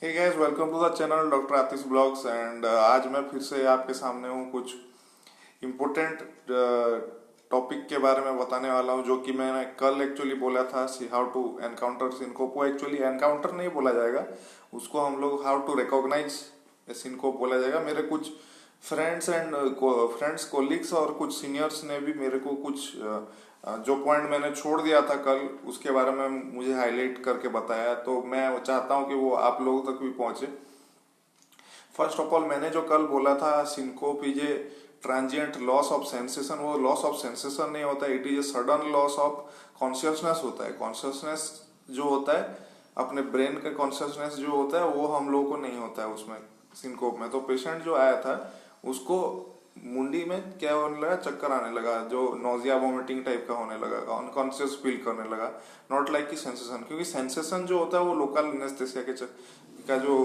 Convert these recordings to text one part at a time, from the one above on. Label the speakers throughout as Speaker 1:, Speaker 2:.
Speaker 1: Hey guys, welcome to the channel doctor Atish vlogs. And आज मैं फिर से आपके सामने हूँ कुछ इम्पोर्टेंट टॉपिक के बारे में बताने वाला हूँ, जो कि मैंने कल एक्चुअली बोला था। How to encounter syncope. वो एक्चुअली एनकाउंटर नहीं बोला जाएगा, उसको हम लोग हाउ टू रिकॉग्नाइज सिनकोप बोला जाएगा। मेरे कुछ फ्रेंड्स कोलिग्स और कुछ सीनियर्स ने भी मेरे को कुछ जो पॉइंट मैंने छोड़ दिया था कल, उसके बारे में मुझे हाईलाइट करके बताया। तो मैं चाहता हूँ कि वो आप लोगों तक भी पहुंचे। फर्स्ट ऑफ ऑल, मैंने जो कल बोला था syncope is a transient loss of sensation. वो लॉस ऑफ सेंसेशन नहीं होता है, it is a sudden loss of consciousness होता है। कॉन्शियसनेस जो होता है, अपने ब्रेन का कॉन्शियसनेस जो होता है, वो हम लोगों को नहीं होता है उसमें सिनकोप में। तो पेशेंट जो आया था उसको मुंडी में क्या होने लगा, चक्कर आने लगा, जो नोजिया वोमिटिंग टाइप का होने लगा, अनकॉन्शियस फील करने लगा। नॉट लाइक की सेंसेशन, क्योंकि सेंसेशन जो होता है वो लोकल एनेस्थेसिया का जो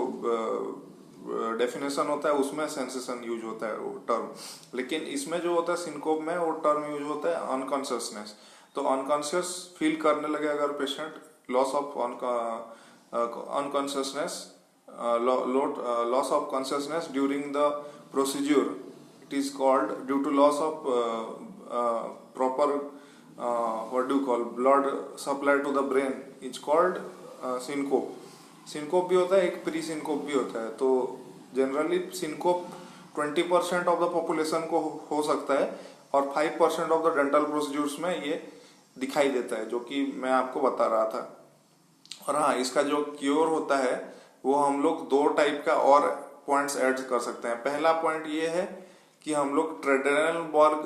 Speaker 1: डेफिनेशन होता है उसमें सेंसेशन यूज होता है वो टर्म। लेकिन इसमें जो होता है सिनकोप में, वो टर्म यूज होता है अनकॉन्शियसनेस। तो अनकॉन्शियस फील करने लगे अगर patient, loss of unconsciousness, loss of consciousness during the procedure, it is called due to loss of proper what do you call blood supply to the brain, it's called syncope. Syncope भी होता है, एक pre syncope भी होता है। तो generally syncope 20% of the population को हो सकता है, और 5% ऑफ द डेंटल प्रोसीड्यूर्स में ये दिखाई देता है, जो कि मैं आपको बता रहा था। और हाँ, इसका जो क्योर होता है वो हम लोग दो टाइप का और पॉइंट्स ऐड कर सकते हैं। पहला पॉइंट ये है कि हम लोग ट्रेडेनलबर्ग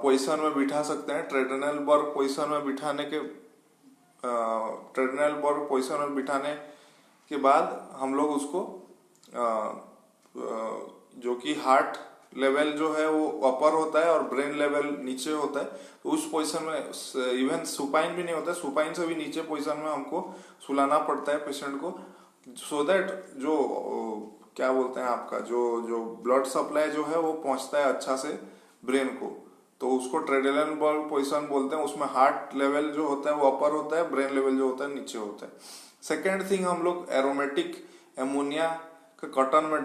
Speaker 1: पोजीशन में बिठा सकते हैं। ट्रेडेनलबर्ग पोजीशन में बिठाने के बाद हम लोग उसको जो कि हार्ट लेवल जो है वो अपर होता है और ब्रेन लेवल नीचे होता है, तो उस पोजीशन में इवन सुपाइन भी नहीं होता है, सुपाइन से भी नीचे पोजीशन में हमको सुलाना पड़ता है पेशेंट को, सो दैट जो क्या बोलते हैं आपका जो ब्लड सप्लाई जो है वो पहुंचता है अच्छा से ब्रेन को। तो उसको ट्रेडेनलबर्ग पोजीशन बोलते हैं। उसमें हार्ट लेवल जो होता है वो अपर होता है, ब्रेन लेवल जो होता है नीचे होता है। सेकेंड थिंग, हम लोग एरोमेटिक एमोनिया का कॉटन में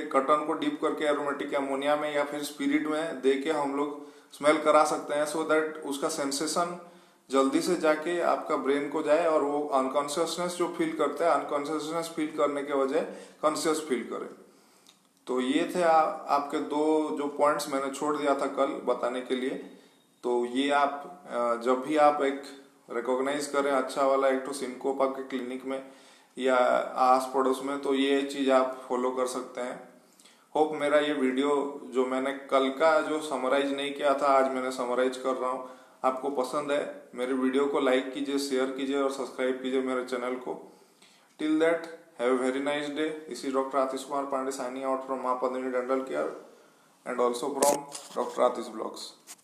Speaker 1: कॉटन को डिप करके एरोमेटिक एमोनिया में या फिर स्पिरिट में दे के हम लोग स्मेल करा सकते हैं, सो दैट उसका सेंसेशन जल्दी से जाके आपका ब्रेन को जाए और वो अनकॉन्शियसनेस जो फील करता है, अनकॉन्शियसनेस फील करने के बजाय कॉन्शियस फील करे। तो ये थे आपके दो जो पॉइंट्स मैंने छोड़ दिया था कल बताने के लिए। तो ये आप जब भी आप एक रिकॉग्नाइज करें अच्छा वाला एक तो सिनकोप आपके क्लिनिक में या आस पड़ोस में, तो ये चीज आप फॉलो कर सकते हैं। होप मेरा ये वीडियो जो मैंने कल का जो समराइज नहीं किया था, आज मैंने समराइज कर रहा हूँ, आपको पसंद है। मेरे वीडियो को लाइक कीजिए, शेयर कीजिए और सब्सक्राइब कीजिए मेरे चैनल को। Till that, have a very nice day. This is doctor Atish Kumar Pandey signing out from Maa Padmini Dental Care and also from doctor Atish blogs.